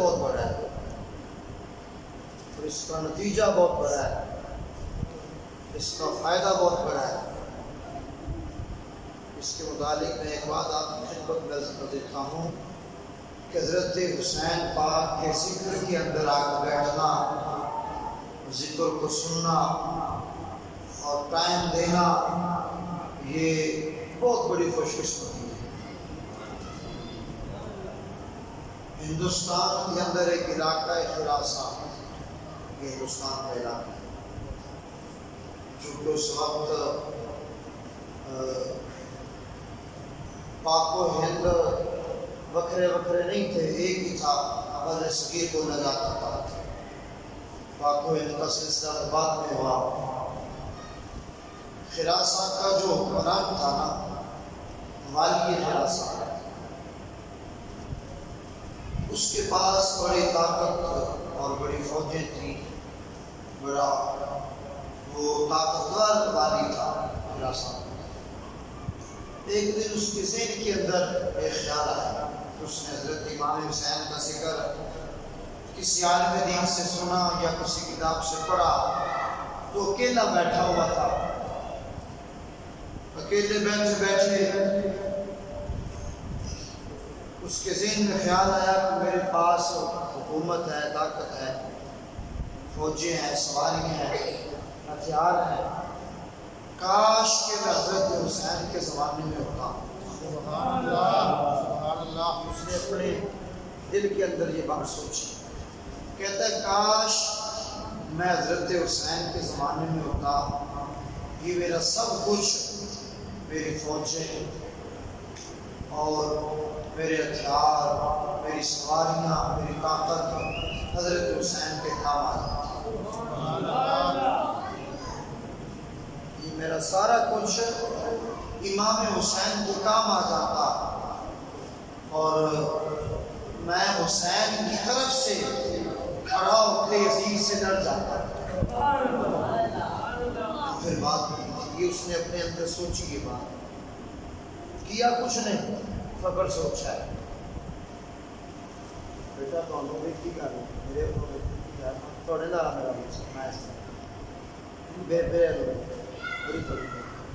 بہت بڑا ہے اور اس کا نتیجہ بہت بڑا ہے، اس کا فائدہ بہت بڑا ہے۔ اس کے متعلق میں ایک بات آپ کی خدمت میں عرض کر دیتا ہوں کہ حضرت حسین پاک کے ذکر کے اندر آ کر بیٹھنا، ذکر کو سننا اور ٹائم دینا، یہ بہت بڑی خوش قسمتی ہے۔ ہندوستان کے اندر ایک علاقہ ہے خراسان، یہ ہندوستان کا علاقہ ہے، چونکہ اس وقت پاک و ہند وکھرے وکھرے نہیں تھے، ایک ہی تھا، بر صغیر کو نہ جاتا تھا۔ پاک و ہند کا سلسلہ بعد میں ہوا۔ خراسان کا جو حکمران تھا نا، والی خراسان، اس کے پاس بڑی طاقت اور بڑی فوجیں تھیں، بڑا وہ طاقتور والی تھا خراسان۔ ایک دن اس کے ذہن کے اندر ایک خیال آیا، اس نے حضرت امام حسین کا ذکر کسی عالم دین سے سنا یا کسی کتاب سے پڑھا، تو اکیلا بیٹھا ہوا تھا۔ اکیلے بیٹھے بیٹھے اس کے ذہن میں خیال آیا کہ میرے پاس حکومت ہے، طاقت ہے، فوجیں ہیں، سواریاں ہیں، ہتھیار ہیں، کاش کہ میں حضرت حسین کے زمانے میں ہوتا۔ سبحان اللہ، سبحان اللہ۔ اس نے اپنے دل کے اندر یہ بات سوچی، کہتا ہے کاش میں حضرت حسین کے زمانے میں ہوتا، یہ میرا سب کچھ، میری فوجیں اور میرے ہتھیار، میری سواریاں، میری طاقت حضرت حسین کے کام آ جاتی، یہ میرا سارا کچھ امام حسین کو کام آ جاتا اور میں حسین کی طرف سے کھڑا ہو کے یزید سے لڑ جاتا۔ پھر بات یہ اس نے اپنے اندر سوچی، یہ بات کیا کچھ نہیں، فقر سوچا ہے۔ بیٹا تو ہم لوگ کی کر رہے ہیں، میرے کو تھوڑے دارا میرا بھی میں اس طرح بڑی تھوڑی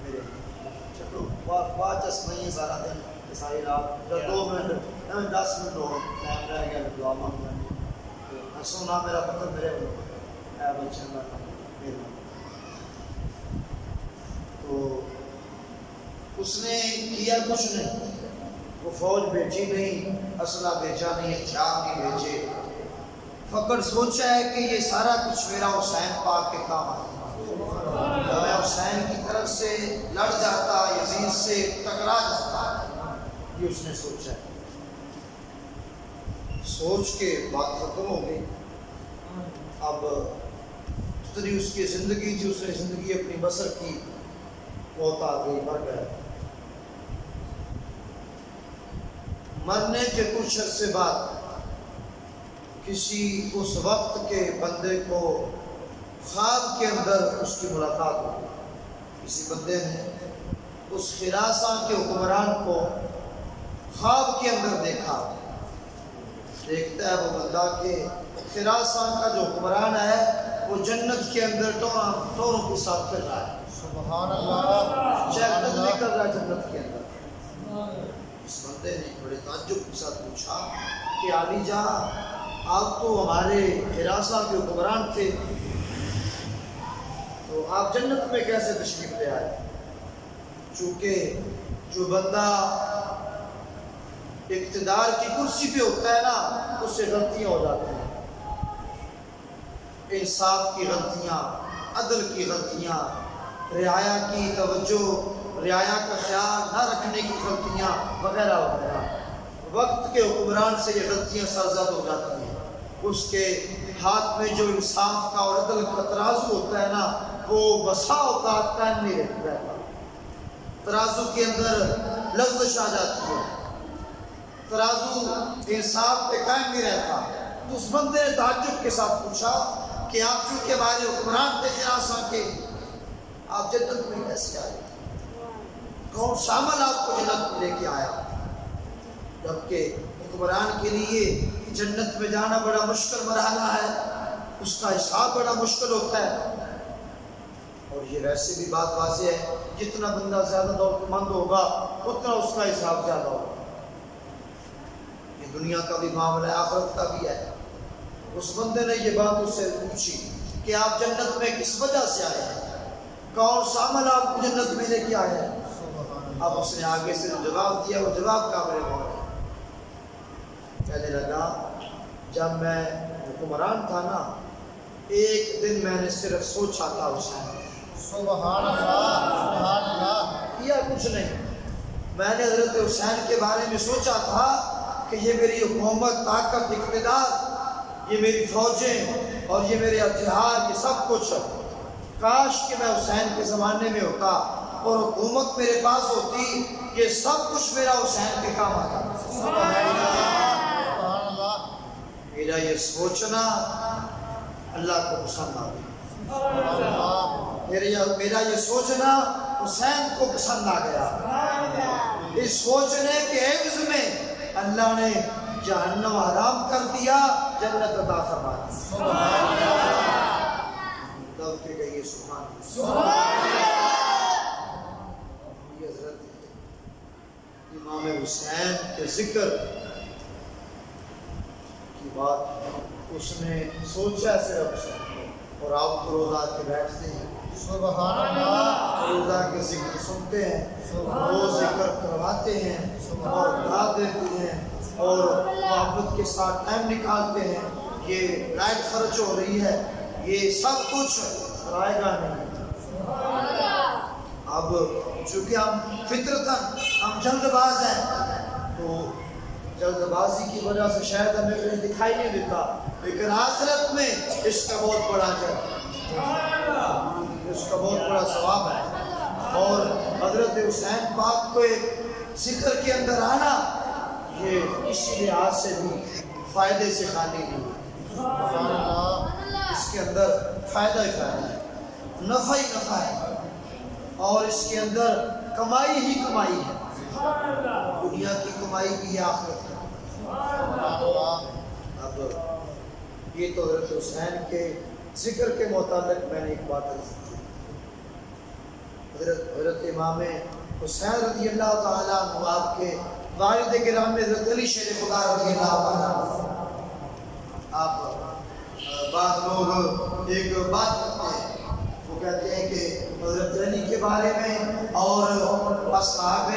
میرے چلو واچس نہیں سارا دن ساری رات 2 منٹ 10 منٹ ہو ٹائم رہ گیا، دعا مانگنا سونا میرا پتر میرے میں بچے میرے۔ تو اس نے کیا کچھ نہیں، وہ فوج بھیجی نہیں، اسلحہ بھیجا نہیں، ہتھیار نہیں بھیجے، فقط سوچا ہے کہ یہ سارا کچھ میرا حسین پاک کے کام آتا، میں حسین کی طرف سے لڑ جاتا، یزید سے ٹکرا جاتا، یہ اس نے سوچا ہے۔ سوچ کے بات ختم ہو گئی۔ اب جتنی اس کی زندگی تھی، اس نے زندگی اپنی بسر کی، موت آ گئی، مر گیا۔ مرنے کے کچھ عرصے بعد کسی اس وقت کے بندے کو خواب کے اندر اس کی ملاقات ہوئی۔ کسی بندے نے اس خراسان کے حکمران کو خواب کے اندر دیکھا۔ دیکھتا ہے وہ بندہ کہ خراسان کا جو حکمران ہے وہ جنت کے اندر ٹوروں کے ساتھ پھر رہا ہے۔ سبحان اللہ، چہل نہیں کر رہا ہے جنت کے اندر۔ اس بندے نے بڑے تعجب کے ساتھ پوچھا کہ علی جان، آپ تو ہمارے خراسان کے حکمران تھے، تو آپ جنت میں کیسے تشریف لے آئے؟ چونکہ جو بندہ اقتدار کی کرسی پہ ہوتا ہے نا، اس سے غلطیاں ہو جاتی ہیں، انصاف کی غلطیاں، عدل کی غلطیاں، رعایا کی توجہ، رعایا کا خیال نہ رکھنے کی غلطیاں وغیرہ وغیرہ۔ وقت کے حکمران سے یہ غلطیاں سرزد ہو جاتی ہیں۔ اس کے ہاتھ میں جو انصاف کا اور عدل کا ترازو ہوتا ہے نا، وہ بسا اوقات قائم نہیں رہتا، ترازو کے اندر لغزش آ جاتی ہے، ترازو انصاف پہ قائم نہیں رہتا۔ تو اس بندے نے تعجب کے ساتھ پوچھا کہ آپ چونکہ ہمارے حکمران تھے خراسان کے، آپ جنت میں کیسے آئے؟ کون شامل آپ کو جنت میں لے کے آیا؟ جبکہ حکمران کے لیے جنت میں جانا بڑا مشکل مرحلہ ہے، اس کا حساب بڑا مشکل ہوتا ہے۔ اور یہ ویسے بھی بات واضح ہے، جتنا بندہ زیادہ دولت مند ہوگا اتنا اس کا حساب زیادہ ہوگا۔ یہ دنیا کا بھی معاملہ ہے، آخرت کا بھی ہے۔ اس بندے نے یہ بات اس سے پوچھی کہ آپ جنت میں کس وجہ سے آئے ہیں، کون سا عمل آپ کو جنت میں لے کے آئے ہیں؟ اب اس نے آگے سے جو جواب دیا وہ جواب قابل غور ہے۔ کہنے لگا جب میں حکمران تھا نا، ایک دن میں نے صرف سوچا تھا حسین، سبحان اللہ سبحان اللہ، کیا کچھ نہیں، میں نے حضرت حسین کے بارے میں سوچا تھا کہ یہ میری حکومت، طاقت، اقتدار، یہ میری فوجیں اور یہ میرے ہتھیار، یہ سب کچھ کاش کہ میں حسین کے زمانے میں ہوتا اور حکومت میرے پاس ہوتی، یہ سب کچھ میرا حسین کے کام آتا۔ سبحان اللہ، میرا یہ سوچنا اللہ کو پسند آ گیا، میرا یہ سوچنا حسین کو پسند آ گیا۔ اس سوچنے کے عوض میں اللہ نے جہنم حرام کر دیا، جنت عطا فرما دی۔ دب کے کہیے سبحان اللہ۔ یہ حضرت امام حسین کے ذکر کی بات اس نے سوچا صرف، اور آپ کو روزہ کے بیٹھتے ہیں، سبحان اللہ، روزہ کے ذکر سنتے ہیں، وہ ذکر کرواتے ہیں اور دعا دیتے ہیں اور محبت کے ساتھ ٹائم نکالتے ہیں۔ یہ لائٹ خرچ ہو رہی ہے، یہ سب کچھ رائے گا نہیں۔ اب چونکہ ہم فطرتاً ہم جلد باز ہیں، تو جلد بازی کی وجہ سے شاید ہمیں کہیں دکھائی نہیں دیتا، لیکن آخرت میں اس کا بہت بڑا اس کا بہت بڑا ثواب ہے۔ اور حضرت حسین پاک کو ایک ذکر کے اندر آنا، یہ اسی لحاظ سے بھی فائدے سے خالی نہیں، اس کے اندر فائدہ ہی فائدہ ہے، نفع ہی نفع ہے، اور اس کے اندر کمائی ہی کمائی ہے، دنیا کی کمائی بھی ہے، آخرت کی۔ اب یہ تو حضرت حسین کے ذکر کے متعلق میں نے ایک بات کی۔ حضرت امام حسین رضی اللہ تعالیٰ عنہ، آپ کے والد گرامی حضرت علی شیر خدا رضی اللہ تعالیٰ عنہ، آپ بعض لوگ ایک بات کرتے ہیں، وہ کہتے ہیں کہ حضرت علی کے بارے میں اور اصحاب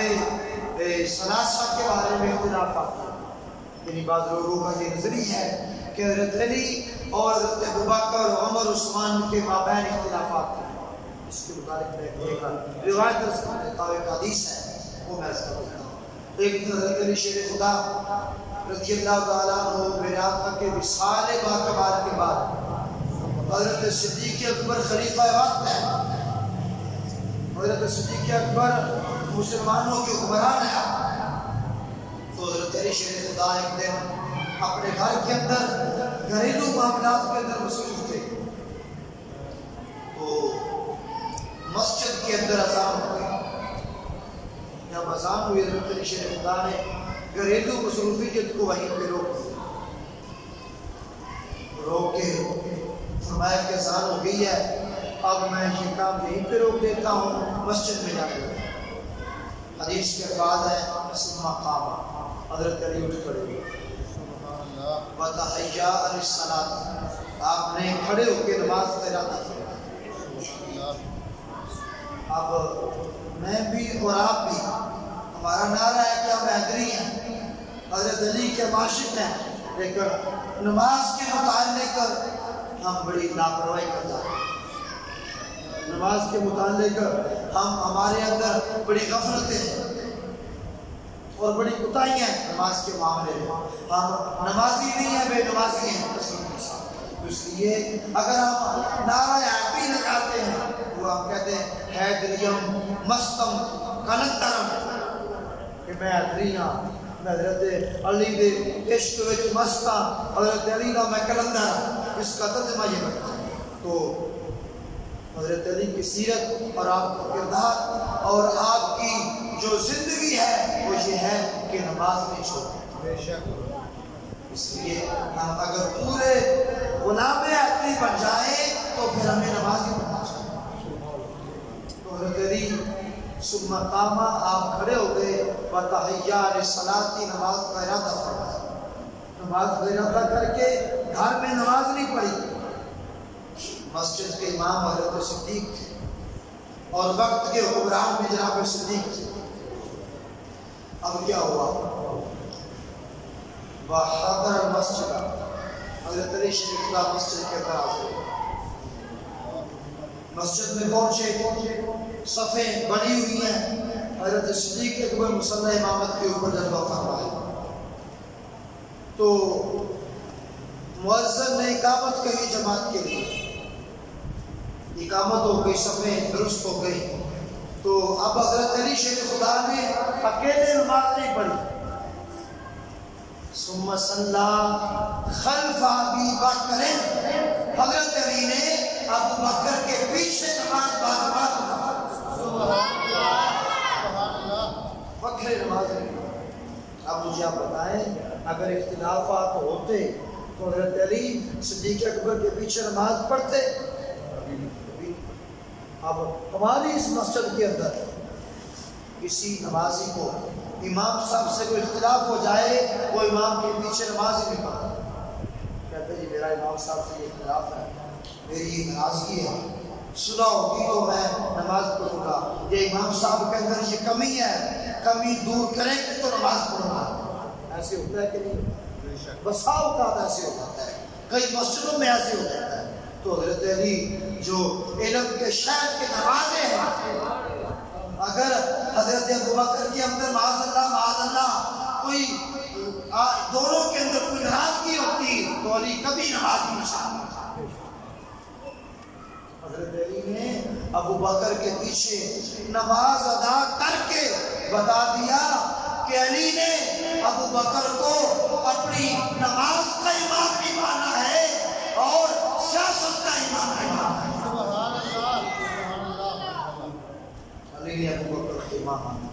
ثلاثہ کے بارے میں اختلاف آتا ہے، یعنی بعض لوگوں کا یہ نظریہ ہے کہ حضرت علی اور حضرت ابوبکر، عمر، عثمان کے مابین اختلافات ہیں۔ اس کے متعلق میں ایک روایت درس کر دیتا ہوں، ایک حدیث ہے وہ میں کر دیتا ہوں۔ ایک دن حضرت علی شیر خدا رضی اللہ تعالیٰ عنہ میرے آقا کے وصال باکبار کے بعد حضرت صدیق اکبر خلیفہ وقت ہے، حضرت صدیق اکبر مسلمانوں کے حکمران ہے، تو حضرت علی شیر خدا ایک دن اپنے گھر کے اندر گھریلو معاملات کے اندر مصروف تھے، تو مسجد کے اندر اذان ہوئی۔ جب اذان ہوئی حضرت علی شیر خدا نے گھریلو مصروفیت کو وہیں پہ روک کے فرمایا کہ اذان ہو گئی ہے، اب میں یہ کام یہیں پہ روک دیتا ہوں، مسجد میں جا کے۔ حدیث کے بعد ہے ثم قام، حضرت علی اٹھ کھڑے ہوئے، وتحیا للصلاۃ، آپ نے کھڑے ہو کے نماز کا ارادہ کیا۔ اب میں بھی اور آپ بھی، ہمارا نعرہ ہے کہ ہم حیدری ہیں، حضرت علی کے عاشق ہیں، لیکن نماز کے متعلق ہم بڑی لاپرواہی کرتے ہیں، نماز کے متعلق ہمارے اندر بڑی غفلتیں ہیں اور بڑی کوتاہیاں ہیں نماز کے معاملے میں، ہم نمازی نہیں ہیں، بے نمازی ہیں۔ اس لیے اگر ہم نعرہ حیدری لگاتے ہیں، وہ ہم کہتے ہیں حیدریم مستم کلندرم، کہ میں حیدری ہوں، میں حضرت علی دے عشق وچ مست ہاں، حضرت علی دا میں کلندر ہوں، اس کا ترجمہ یہ بنتا ہے۔ تو حضرت علی کی سیرت اور آپ کا کردار اور آپ کی جو زندگی ہے وہ یہ ہے کہ نماز نہیں چھوڑیں۔ بے شک اس لیے ہم اگر پورے غلام عقلی بن جائیں تو پھر ہمیں نماز ہی پڑھنا چاہیے. تو حضرت علی ثم قام، آپ کھڑے ہو گئے، وتحیّا للصلاۃ، نماز کا ارادہ فرمایا. نماز کا ارادہ کر کے گھر میں نماز نہیں پڑھی. مسجد کے امام حضرت صدیق تھے اور وقت کے حکمران میں جناب صدیق تھے. اب کیا ہوا؟ وحضر المسجد، حضرت علی شریف اللہ مسجد کے اندر حاضر ہوئے. مسجد میں پہنچے، صفیں بنی ہوئی ہیں، حضرت صدیق اکبر مصلی امامت کے اوپر جلوہ فرما ہے. تو مؤذن نے اقامت کہی جماعت کے لیے، اقامت ہو گئی، صفیں درست ہو گئی. تو اب حضرت علی شیر خدا نے اکیلے نماز نہیں پڑھی. ثم صلی خلف ابی بکر، حضرت علی نے ابو بکر کے پیچھے نماز باجماعت وکھرے نماز نہیں. اب مجھے آپ بتائیں، اگر اختلافات ہوتے تو حضرت علی صدیق اکبر کے پیچھے نماز پڑھتے؟ اب ہماری اس مسجد کے اندر کسی نمازی کو امام صاحب سے کوئی اختلاف ہو جائے، وہ امام کے پیچھے نماز ہی نہیں پڑھتا. کہتے جی میرا امام صاحب سے یہ اختلاف ہے، میری یہ ناراضگی ہے، سنا ہوگی تو میں نماز پڑھوں گا. یہ امام صاحب کے اندر یہ کمی ہے، کمی دور کریں گے تو نماز پڑھوں گا. ایسے ہوتا ہے کہ نہیں؟ بسا اوقات ایسے ہو جاتا ہے، کئی مسجدوں میں ایسے ہو جاتا ہے. تو حضرت علی جو علم کے شہر کے نوازے ہیں، اگر حضرت ابوبکر کے اندر معاذ اللہ کوئی دونوں کے اندر کوئی ناراضگی ہوتی تو علی کبھی نماز نہیں چھوڑتا. حضرت علی نے ابوبکر کے پیچھے نماز ادا کر کے بتا دیا کہ علی نے ابوبکر کو اپنی نماز کا امام بھی مانا ہے اور سیاست کا امام بھی مانا ہے. علی نے ابوبکر کو امام مانا.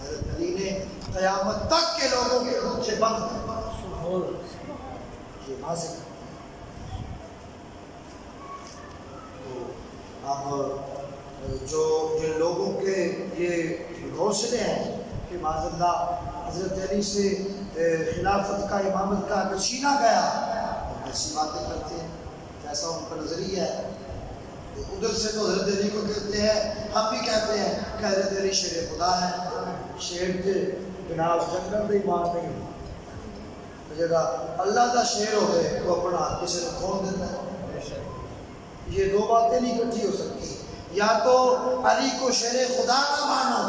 حضرت علی نے قیامت تک کے لوگوں کے روچے بند کر یہ واضح کر. اب جو جن لوگوں کے یہ گھوسلے ہیں کہ معاذ اللہ حضرت علی سے خلافت کا امامت کا اگر چھینا گیا، ایسی باتیں کرتے ہیں، ایسا ان کا نظریہ ہے. ادھر سے تو حضرت علی کو کہتے ہیں، ہم بھی کہتے ہیں کہ حضرت علی شیر خدا ہے. شیر کے بنا جنگل دے ایمان نہیں ہوتا. جگہ اللہ کا شیر ہو گئے وہ اپنا ہاتھ کسی نے کھول دیتا ہے. یہ دو باتیں نہیں اکٹھی ہو سکتی. یا تو علی کو شیر خدا نہ مانو،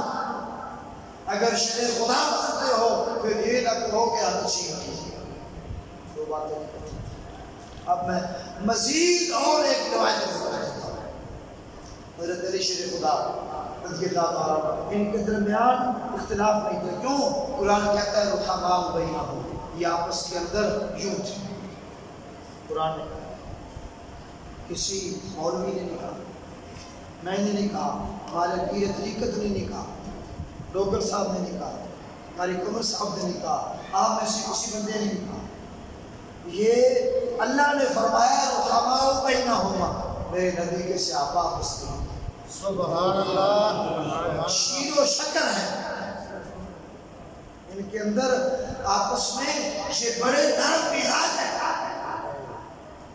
اگر شیر خدا مانتے ہو پھر یہ نہ کہو کہ آپ چھین کیجیے. دو باتیں نہیں اکٹھی. اب میں مزید اور ایک روایت ذکر کرتا ہوں. حضرت علی شیر خدا رضی اللہ تعالیٰ ان کے درمیان اختلاف نہیں تھا. کیوں؟ قرآن کہتا ہے رحماء بینہم، یہ آپس کے اندر یوں تھے. قرآن نے کسی مولوی نے نہیں کہا، میں نے نہیں کہا، ہمارے پیر طریقت نے نہیں کہا، ڈوگر صاحب نے نہیں کہا، ہماری قمر صاحب نے نہیں کہا، آپ میں سے کسی بندے نے نہیں کہا. یہ اللہ نے فرمایا رحماء بینہما، میرے نبی کے صحابہ آپس میں سبحان اللہ، شیر و شکر ہے ان کے اندر آپس میں. یہ بڑے نرم مزاج ہے.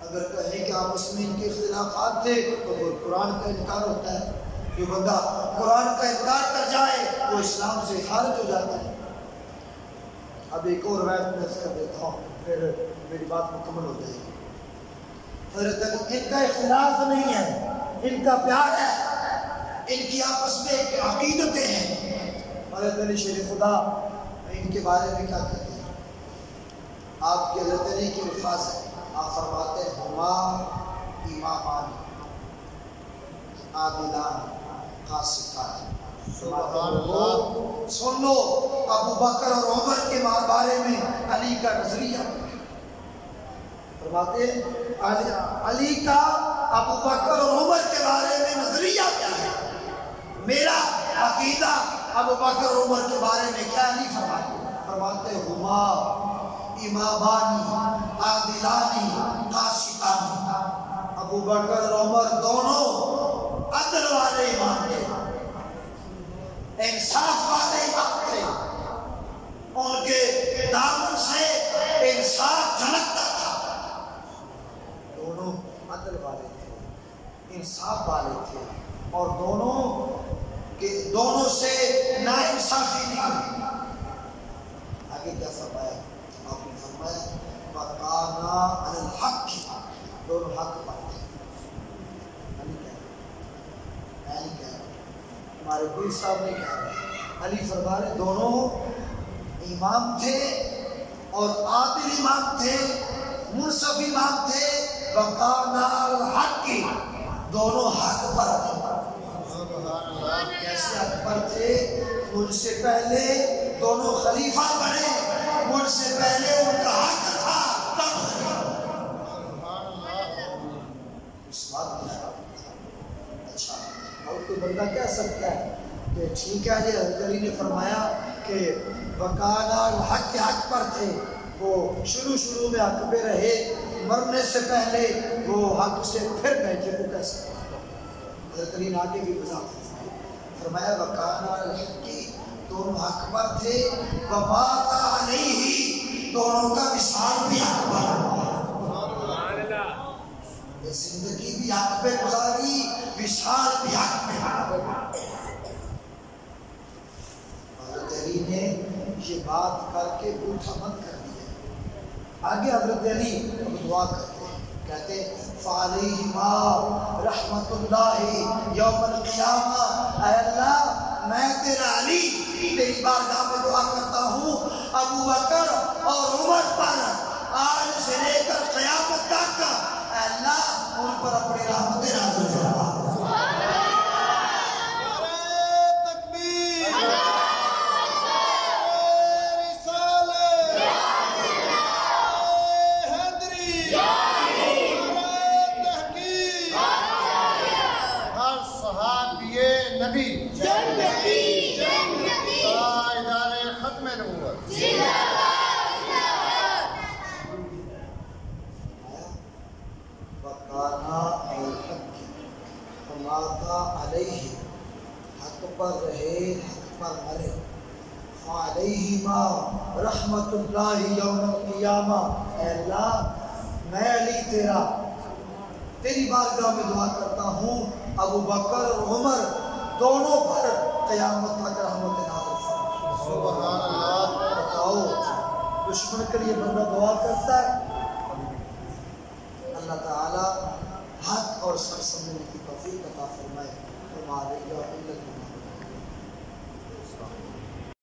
اگر کہیں کہ آپس میں ان کے اختلافات تھے تو وہ قرآن کا انکار ہوتا ہے. جو بندہ قرآن کا انکار کر جائے وہ اسلام سے خارج ہو جاتا ہے. اب ایک اور روایت میں کر دیتا ہوں پھر میری بات مکمل ہو جائے گی. حضرت ان کا اختلاف نہیں ہے، ان کا پیار ہے، ان کی آپس میں ایک عقیدتیں ہیں. حضرت علی شیر خدا ان کے بارے میں کیا کہتے ہیں؟ آپ کے حضرت علی کے الفاظ ہیں. آپ فرماتے ہیں ہما امامان عادلان قاسطان. سن لو ابو بکر اور عمر کے بارے میں علی کا نظریہ. فرماتے ہیں علی کا ابو بکر اور عمر کے بارے میں نظریہ کیا ہے؟ میرا عقیدہ ابو بکر اور عمر کے بارے میں کیا نہیں فرماتے. فرماتے ہما امامانی عادلانی قاسطانی، ابو بکر اور عمر دونوں عدل والے امام تھے، انصاف والے امام تھے، ان کے دامن سے انصاف جھلکتا تھا، دونوں عدل والے تھے، انصاف والے تھے، اور دونوں سے ناانصافی نہیں ہوئی۔ آگے کیا فرمایا؟ آپ نے فرمایا وَقَانَا عَلَى الْحَقِّ، دونوں حق پر تھے۔ علی کہہ رہے، علی کہہ رہے، ہمارے پیر صاحب نے کہا ہے، علی فرما رہے دونوں امام تھے اور عادل امام تھے، منصف امام تھے، وَقَانَا عَلَى الْحَقِّ، دونوں حق پر تھے۔ کیسے حق پر تھے؟ مجھ سے پہلے دونوں خلیفہ بنے، مجھ سے پہلے ان کا حق تھا، تب اس بات کی خبر تھا۔ اچھا، اور کوئی بندہ کہہ سکتا ہے کہ ٹھیک ہے جی، حضرت علی نے فرمایا کہ وَقَانَا الْحَقِّ، حق پر تھے، وہ شروع میں حق پہ رہے، مرنے سے پہلے وہ حق سے پھر بیٹھے، وہ کہہ سکتا ہے۔ حضرت علی نے آگے بھی وضاحت فرمایا وَقَانَا الْحَقِّ، دونوں حق پر تھے، وَمَاتَ عَلَيْهِ، دونوں کا وصال بھی حق پر ہوا، زندگی بھی حق پہ گزاری، وصال بھی حق پہ ہوا۔ حضرت علی نے یہ بات کر کے بوٹھا بند کر دیا۔ آگے حضرت علی دعا کرتے ہیں، کہتے ہیں فَعَلَيْهِمَا رحمت اللہ یوم القیامہ، اے اللہ میں تیرا علی تیری بارگاہ میں دعا کرتا ہوں ابو بکر اور عمر پر آج سے لے کر قیامت تک، اے اللہ ان پر اپنی رحمت نازل فرما۔ نبی جنتی تاجدار ختم نبوت وَقَانَا الْحَقِّ، وَمَاتَ عَلَيْهِ، حق پر رہے، حق پر مرے، فَعَلَيْهِمَا رحمت اللہ یوم القیامہ، اے اللہ میں علی تیری بارگاہ میں دعا کرتا ہوں ابو بکر اور عمر دونوں پر قیامت تک رحمت نازل فرما۔ سبحان اللہ۔ بتاؤ دشمن کے لیے بندہ دعا کرتا ہے، اللہ تعالی حق اور سچ سمجھنے کی توفیق عطا فرمائے۔